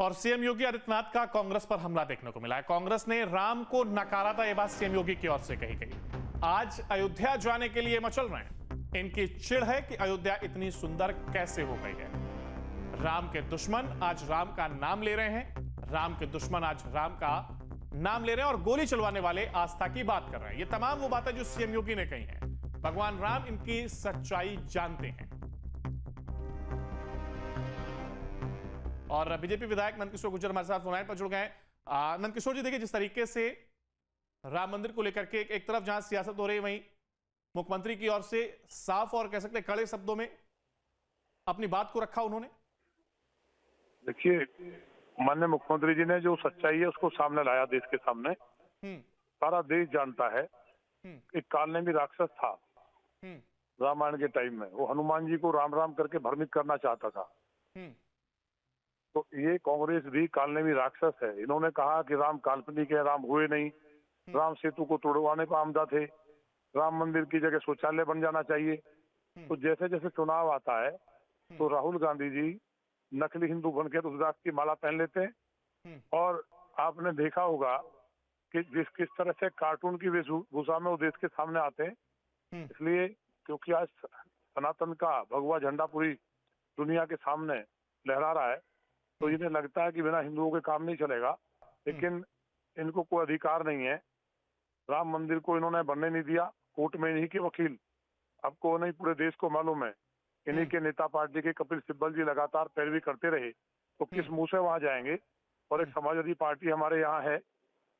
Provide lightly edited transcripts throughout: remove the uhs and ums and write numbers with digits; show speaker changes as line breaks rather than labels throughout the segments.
और सीएम योगी आदित्यनाथ का कांग्रेस पर हमला देखने को मिला है। कांग्रेस ने राम को नकारा था, यह बात सीएम योगी की ओर से कही गई। आज अयोध्या जाने के लिए मचल रहे हैं। इनकी चिढ़ है कि अयोध्या इतनी सुंदर कैसे हो गई है। राम के दुश्मन आज राम का नाम ले रहे हैं। राम के दुश्मन आज राम का नाम ले रहे हैं और गोली चलवाने वाले आस्था की बात कर रहे हैं। ये तमाम वो बातें जो सीएम योगी ने कही हैं। भगवान राम इनकी सच्चाई जानते हैं। और बीजेपी विधायक नंदकिशोर गुर्जर हमारे साथ फोन लाइन पर जुड़ गए हैं। नंदकिशोर जी, देखिए, जिस तरीके से राम मंदिर को लेकर के एक तरफ जहां सियासत हो रही है, वहीं मुख्यमंत्री की ओर से साफ और कह सकते हैं कड़े शब्दों में अपनी बात को रखा उन्होंने।
देखिए, माननीय मुख्यमंत्री जी ने जो सच्चाई है उसको सामने लाया देश के सामने। सारा देश जानता है एक काल ने भी राक्षस था रामायण के टाइम में। वो हनुमान जी को राम राम करके भ्रमित करना चाहता था। तो ये कांग्रेस भी काल भी राक्षस है। इन्होंने कहा कि राम काल्पनिक है, राम हुए नहीं, राम सेतु को तोड़वाने को आमदा थे, राम मंदिर की जगह शौचालय बन जाना चाहिए। तो जैसे जैसे चुनाव आता है तो राहुल गांधी जी नकली हिंदू बन के रुद्राक्ष की माला पहन लेते हैं। और आपने देखा होगा कि किस तरह से कार्टून की वेशभूषा में वो देश के सामने आते हैं। इसलिए क्योंकि आज सनातन का भगवा झंडा पूरी दुनिया के सामने लहरा रहा है, तो इन्हें लगता है कि बिना हिंदुओं के काम नहीं चलेगा। लेकिन इनको कोई अधिकार नहीं है। राम मंदिर को इन्होंने बनने नहीं दिया। कोर्ट में इन्हीं के वकील, आपको नहीं पूरे देश को मालूम है, इन्हीं के नेता पार्टी के कपिल सिब्बल जी लगातार पैरवी करते रहे, तो किस मुंह से वहां जाएंगे। और एक समाजवादी पार्टी हमारे यहाँ है,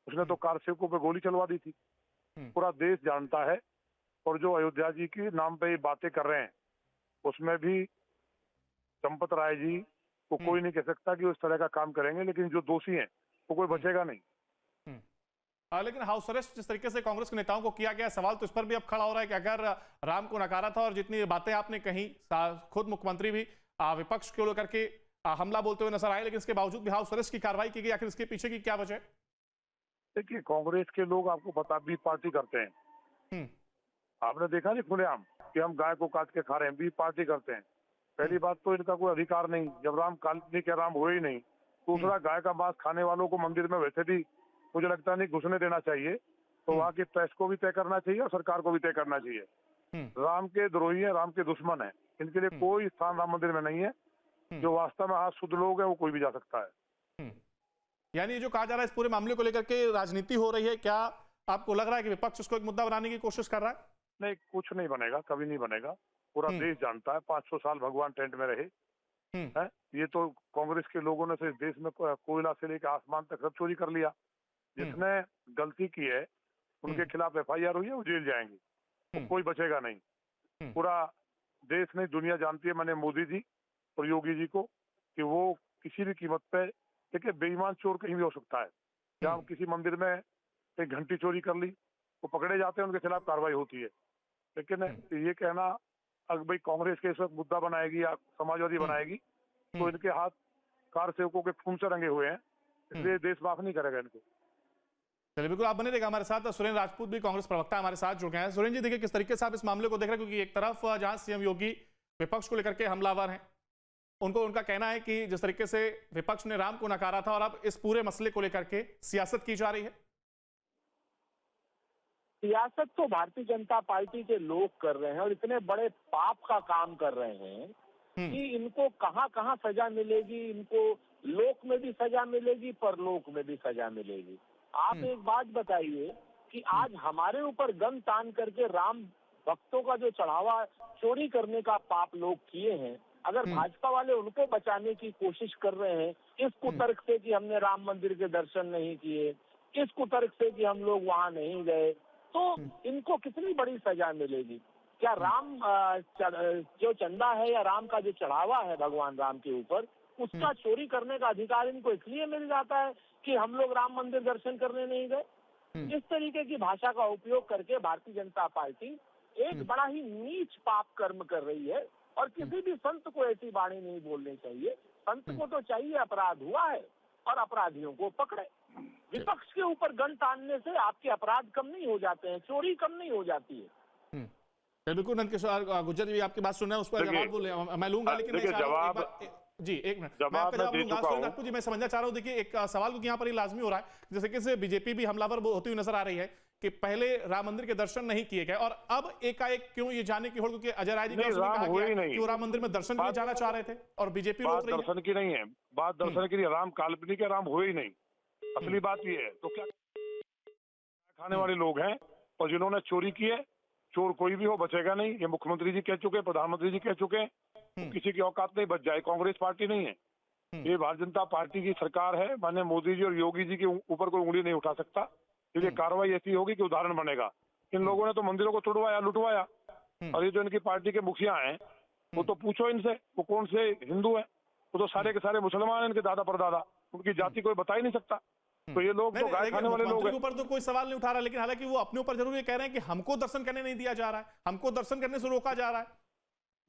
उसने तो कार सेवकों पे गोली चलवा दी थी। पूरा देश जानता है। और जो अयोध्या जी के नाम पे ये बातें कर रहे हैं, उसमें भी चंपत राय जी को कोई नहीं कह सकता कि उस तरह का काम करेंगे, लेकिन जो दोषी हैं वो कोई बचेगा नहीं।
लेकिन हाउस अरेस्ट जिस तरीके से कांग्रेस के नेताओं को किया गया, सवाल तो इस पर भी अब खड़ा हो रहा है कि अगर राम को नकारा था और जितनी बातें आपने कही, खुद मुख्यमंत्री भी विपक्ष को लेकर के हमला बोलते हुए नजर आए, लेकिन इसके बावजूद भी हाउस अरेस्ट की कार्रवाई की गई। आखिर इसके पीछे की क्या वजह है?
देखिए, कांग्रेस के लोग आपको पता बी पार्टी करते हैं। आपने देखा नहीं खुलेआम कि हम गाय को काट के खा रहे हैं, बी पार्टी करते हैं। पहली बात तो इनका कोई अधिकार नहीं, जब राम काल्पनिक के राम हुए ही नहीं। दूसरा, गाय का मांस खाने वालों को मंदिर में वैसे भी मुझे लगता नहीं घुसने देना चाहिए। तो वहाँ की प्रेस को भी तय करना चाहिए और सरकार को भी तय करना चाहिए। राम के द्रोही है, राम के दुश्मन है, इनके लिए कोई स्थान राम मंदिर में नहीं है। जो वास्तव में आज शुद्ध लोग है वो कोई भी जा सकता है।
यानी जो कहा जा रहा है इस पूरे मामले को लेकर के राजनीति हो रही है, क्या आपको लग रहा है कि विपक्ष उसको एक मुद्दा बनाने की कोशिश कर रहा है?
नहीं, कुछ नहीं बनेगा, कभी नहीं बनेगा। पूरा देश जानता है 500 साल भगवान टेंट में रहे हैं। ये तो कांग्रेस के लोगों ने इस देश में कोयला से लेकर आसमान तक सब चोरी कर लिया। जिसने गलती की है उनके खिलाफ एफआईआर हुई है, वो जेल जाएंगे। तो कोई बचेगा नहीं। पूरा देश नहीं, दुनिया जानती है मैंने मोदी जी और योगी जी को कि वो किसी भी कीमत पे, देखिए, बेईमान चोर कहीं भी हो सकता है। जहाँ किसी मंदिर में एक घंटी चोरी कर ली, वो पकड़े जाते हैं, उनके खिलाफ कार्रवाई होती है। लेकिन ये कहना अगर भाई कांग्रेस के इस वक्त मुद्दा बनाएगी या समाजवादी बनाएगी, तो इनके हाथ कार सेवकों के खून से रंगे हुए हैं। इसलिए देश माफ नहीं करेगा इनको।
चलिए, बिल्कुल आप बने रहेगा हमारे साथ। सुरेंद्र राजपूत भी कांग्रेस प्रवक्ता हमारे साथ जुड़ गए हैं। सुरेंद्र जी, देखिए, किस तरीके से आप इस मामले को देख रहे हैं, क्योंकि एक तरफ जहां सीएम योगी विपक्ष को लेकर के हमलावर हैं, उनका कहना है कि जिस तरीके से विपक्ष ने राम को नकारा था और अब इस पूरे मसले को लेकर के सियासत की जा रही है।
सियासत तो भारतीय जनता पार्टी के लोग कर रहे हैं और इतने बड़े पाप का काम कर रहे हैं कि इनको कहां कहां सजा मिलेगी। इनको लोक में भी सजा मिलेगी, परलोक में भी सजा मिलेगी। आप एक बात बताइए कि आज हमारे ऊपर गन तान करके राम भक्तों का जो चढ़ावा चोरी करने का पाप लोग किए हैं, अगर भाजपा वाले उनको बचाने की कोशिश कर रहे हैं इस कुतर्क से कि हमने राम मंदिर के दर्शन नहीं किए, इस कुतर्क से कि हम लोग वहां नहीं गए, तो इनको कितनी बड़ी सजा मिलेगी। क्या राम जो चंदा है या राम का जो चढ़ावा है भगवान राम के ऊपर, उसका चोरी करने का अधिकार इनको इसलिए मिल जाता है कि हम लोग राम मंदिर दर्शन करने नहीं गए। इस तरीके की भाषा का उपयोग करके भारतीय जनता पार्टी एक बड़ा ही नीच पाप कर्म कर रही है। और किसी भी संत को ऐसी वाणी नहीं बोलनी चाहिए। संत को तो चाहिए अपराध हुआ है और अपराधियों को पकड़े। विपक्ष के ऊपर गन तानने से आपके अपराध कम नहीं हो जाते हैं, चोरी कम नहीं हो जाती है।
बिल्कुल नंद किशोर गुर्जर जी आपकी बात सुन रहे हैं, उस पर जवाब बोले मैं लूंगा, लेकिन मैं
देखिए,
चाह रहा हूं
जवाब
जी एक मिनट मैं
जवाब
आपका
मैं
जवाब
दे
लूंगा।
चुका
सुनील
हूं।
ठाकुर जी मैं समझना चाह रहा हूं, देखिए एक सवाल क्योंकि यहाँ पर ये लाजमी हो रहा है, जैसे कि बीजेपी भी हमलावर होती हुई नजर आ रही है कि पहले राम मंदिर के दर्शन नहीं किए गए और अब एकाएक क्यों ये जाने की होड़, क्योंकि अजय राय जी की
नहीं,
ओर से भी
राम
कहा
हुए
गया
ही
है
नहीं।
कि वो राम मंदिर में दर्शन के लिए
बात
जाना चाह रहे थे और बीजेपी
बात
रोक रही है।
दर्शन की नहीं है, बात दर्शन की नहीं है, राम काल्पनिक है, राम हुए ही नहीं। असली बात ये है। तो क्या खाने वाले लोग हैं और जिन्होंने चोरी की है, चोर कोई भी हो बचेगा नहीं। ये मुख्यमंत्री जी कह चुके हैं, प्रधानमंत्री जी कह चुके हैं, तो किसी की औकात नहीं बच जाए। कांग्रेस पार्टी नहीं है, ये भारतीय जनता पार्टी की सरकार है। माननीय मोदी जी और योगी जी के ऊपर कोई उंगली नहीं उठा सकता। ये कार्रवाई ऐसी होगी कि उदाहरण बनेगा। इन लोगों ने तो मंदिरों को तोड़वाया, लुटवाया, और ये जो इनकी पार्टी के मुखिया हैं, वो तो पूछो इनसे, वो कौन से हिंदू हैं? वो तो सारे के सारे मुसलमान हैं, इनके दादा परदादा। उनकी जाति कोई बता ही नहीं सकता। तो ये लोग तो गाय खाने वाले लोग
मुख्यमंत्री
हैं।
के ऊपर तो कोई सवाल नहीं उठा रहा, लेकिन हालांकि वो अपने ऊपर जरूर ये कह रहे हैं कि हमको दर्शन करने नहीं दिया जा रहा है, हमको दर्शन करने से रोका जा रहा है।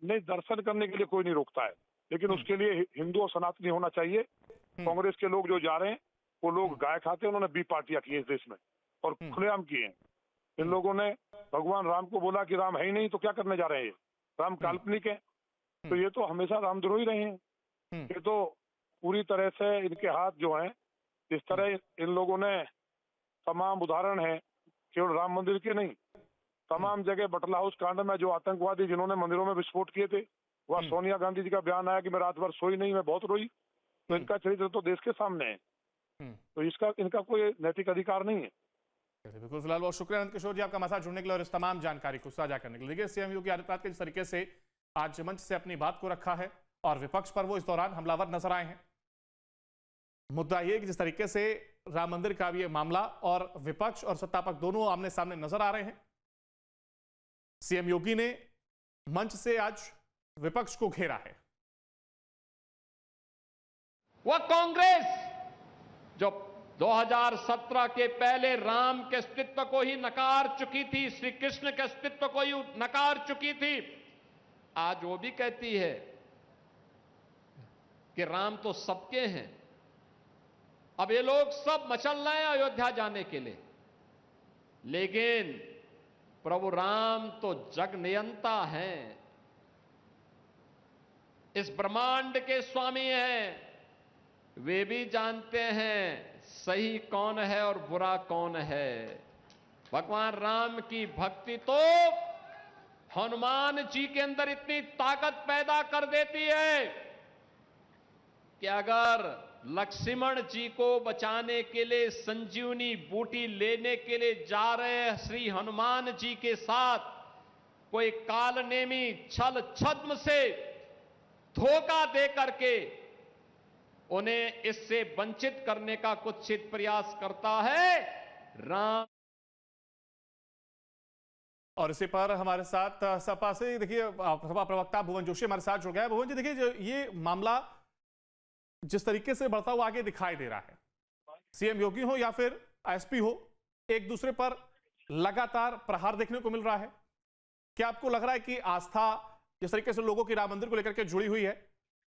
नहीं, दर्शन करने के लिए कोई नहीं रोकता है, लेकिन उसके लिए हिंदू और सनातनी होना चाहिए। कांग्रेस के लोग जो जा रहे हैं, वो लोग गाय खाते हैं। उन्होंने बी पार्टियां की है इस देश में और खुलेआम किए हैं। इन लोगों ने भगवान राम को बोला कि राम है ही नहीं, तो क्या करने जा रहे हैं? ये राम काल्पनिक है, तो ये तो हमेशा रामद्रोही रहे हैं। ये तो पूरी तरह से इनके हाथ जो हैं, इस तरह इन लोगों ने तमाम उदाहरण हैं, केवल राम मंदिर के नहीं, तमाम जगह बटला हाउस कांड में जो आतंकवादी जिन्होंने मंदिरों में विस्फोट किए थे, वह सोनिया गांधी जी का बयान आया कि मैं रात भर सोई नहीं, मैं बहुत रोई। तो इनका चरित्र तो देश के सामने है, तो इनका कोई नैतिक अधिकार नहीं है।
बिल्कुल, फिलहाल बहुत शुक्रिया अनंत किशोर जी आपका हमारे साथ जुड़ने के लिए और इस तमाम जानकारी को साझा करने के लिए। देखिए सीएम योगी आदित्यनाथ के जिस तरीके से आज मंच से अपनी बात को रखा है और विपक्ष पर वो इस दौरान हमलावर नजर आए हैं। मुद्दा ये कि जिस तरीके से राम मंदिर का भी ये मामला और विपक्ष और सत्तापक्ष दोनों आमने सामने नजर आ रहे हैं, सीएम योगी ने मंच से आज विपक्ष को घेरा है।
वह कांग्रेस जो 2017 के पहले राम के अस्तित्व को ही नकार चुकी थी, श्री कृष्ण के अस्तित्व को ही नकार चुकी थी, आज वो भी कहती है कि राम तो सबके हैं। अब ये लोग सब मचल रहे हैं अयोध्या जाने के लिए, लेकिन प्रभु राम तो जग नियंता हैं, इस ब्रह्मांड के स्वामी हैं। वे भी जानते हैं सही कौन है और बुरा कौन है। भगवान राम की भक्ति तो हनुमान जी के अंदर इतनी ताकत पैदा कर देती है कि अगर लक्ष्मण जी को बचाने के लिए संजीवनी बूटी लेने के लिए जा रहे श्री हनुमान जी के साथ कोई कालनेमी छल छद्म से धोखा दे करके उन्हें इससे वंचित करने का कुत्सित प्रयास करता है राम।
और इसी पर हमारे साथ सपा से देखिए सपा प्रवक्ता भुवन जोशी हमारे साथ जुड़ गया है। भुवन जी देखिए, जो ये मामला जिस तरीके से बढ़ता हुआ आगे दिखाई दे रहा है, सीएम योगी हो या फिर एसपी हो, एक दूसरे पर लगातार प्रहार देखने को मिल रहा है। क्या आपको लग रहा है कि आस्था जिस तरीके से लोगों की राम मंदिर को लेकर के जुड़ी हुई है,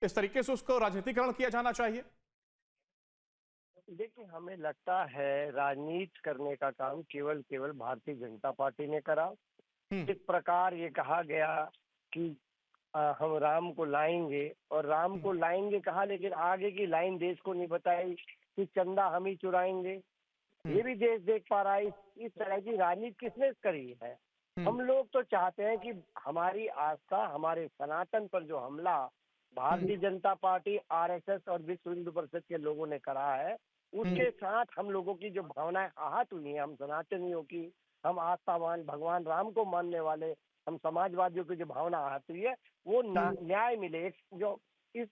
इस तरीके से उसको राजनीतिकरण किया जाना चाहिए?
देखिए, हमें लगता है राजनीति करने का काम केवल भारतीय जनता पार्टी ने करा। इस प्रकार ये कहा गया कि हम राम को लाएंगे, और राम को लाएंगे कहा, लेकिन आगे की लाइन देश को नहीं बताई कि चंदा हम ही चुराएंगे। ये भी देश देख पा रहा है। इस तरह की राजनीति किसने करी है? हम लोग तो चाहते हैं कि हमारी आस्था, हमारे सनातन पर जो हमला भारतीय जनता पार्टी, आरएसएस और विश्व हिंदू परिषद के लोगों ने करा है, उसके साथ हम लोगों की जो भावनाएं आहत हुई हैं, हम सनातनियों की, हम आस्थावान भगवान राम को मानने वाले हम समाजवादियों की जो भावना आहत हुई है, वो न्याय मिले। जो इस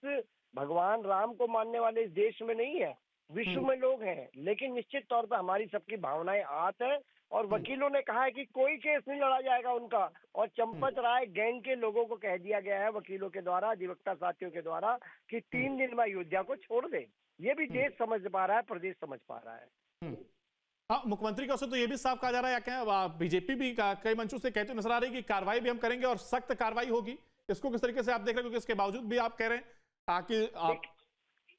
भगवान राम को मानने वाले इस देश में नहीं है, विश्व में लोग हैं, लेकिन निश्चित तौर पर हमारी सबकी भावनाएं आहत है। और वकीलों ने कहा है कि कोई केस नहीं लड़ा जाएगा उनका, और चंपत राय गैंग के लोगों को कह दिया गया है वकीलों के द्वारा, अधिवक्ता साथियों के द्वारा, कि 3 दिन में अयोध्या को छोड़ दे। ये भी देश समझ पा रहा है, प्रदेश समझ पा रहा है।
हाँ, मुख्यमंत्री की ओर से तो ये भी साफ कहा जा रहा है, क्या बीजेपी भी कई मंचों से कहते नजर आ रही है कि कार्रवाई भी हम करेंगे और सख्त कार्रवाई होगी। इसको किस तरीके से आप देख रहे हैं, क्योंकि इसके बावजूद भी आप कह रहे हैं कि आप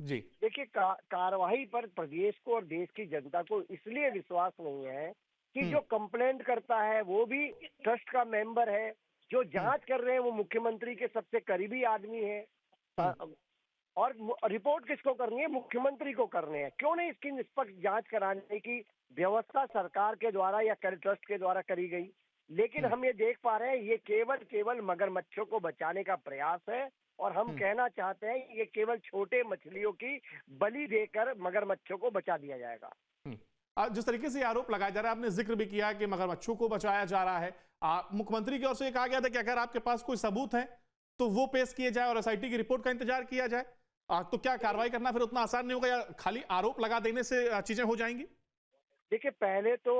जी
देखिए, कार्रवाई पर प्रदेश को और देश की जनता को इसलिए विश्वास नहीं है कि जो कंप्लेंट करता है वो भी ट्रस्ट का मेंबर है, जो जांच कर रहे हैं वो मुख्यमंत्री के सबसे करीबी आदमी है, और रिपोर्ट किसको करनी है? मुख्यमंत्री को करनी है। क्यों नहीं इसकी निष्पक्ष जांच कराने की व्यवस्था सरकार के द्वारा या कर ट्रस्ट के द्वारा करी गई? लेकिन हम ये देख पा रहे हैं ये केवल मगरमच्छों को बचाने का प्रयास है, और हम कहना चाहते हैं ये केवल छोटे मछलियों की बलि देकर मगरमच्छों को बचा दिया जाएगा।
जिस तरीके से आरोप लगाया जा रहा है, आपने जिक्र भी किया कि मगरमच्छों को बचाया जा रहा है, मुख्यमंत्री की ओर से कहा गया था कि अगर आपके पास कोई सबूत है तो वो पेश किए जाए और एसआईटी की रिपोर्ट का इंतजार किया जाए। तो क्या कार्रवाई करना फिर उतना आसान नहीं होगा, या खाली आरोप लगा देने से चीजें हो जाएंगी?
देखिए, पहले तो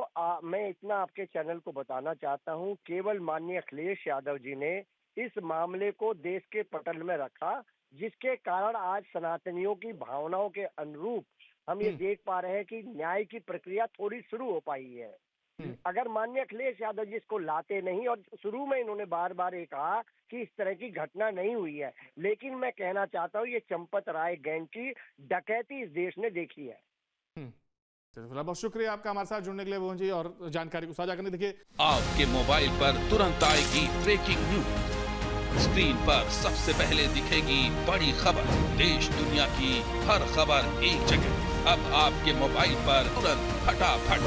मैं इतना आपके चैनल को बताना चाहता हूं, केवल माननीय अखिलेश यादव जी ने इस मामले को देश के पटल में रखा, जिसके कारण आज सनातनियों की भावनाओं के अनुरूप हम ये देख पा रहे हैं कि न्याय की प्रक्रिया थोड़ी शुरू हो पाई है। अगर माननीय अखिलेश यादव जी इसको लाते नहीं, और शुरू में इन्होंने बार बार ये कहा कि इस तरह की घटना नहीं हुई है, लेकिन मैं कहना चाहता हूँ ये चंपत राय गैंग की डकैती इस देश ने देखी है।
बहुत शुक्रिया आपका हमारे साथ जुड़ने के लिए मोहन जी, और जानकारी को साझा करने। देखिए,
आपके मोबाइल पर तुरंत आएगी ब्रेकिंग न्यूज, स्क्रीन पर सबसे पहले दिखेगी बड़ी खबर, देश दुनिया की हर खबर एक जगह। अब आपके मोबाइल पर तुरंत फटाफट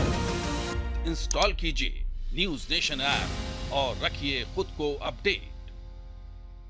इंस्टॉल कीजिए न्यूज़ नेशन ऐप और रखिए खुद को अपडेट।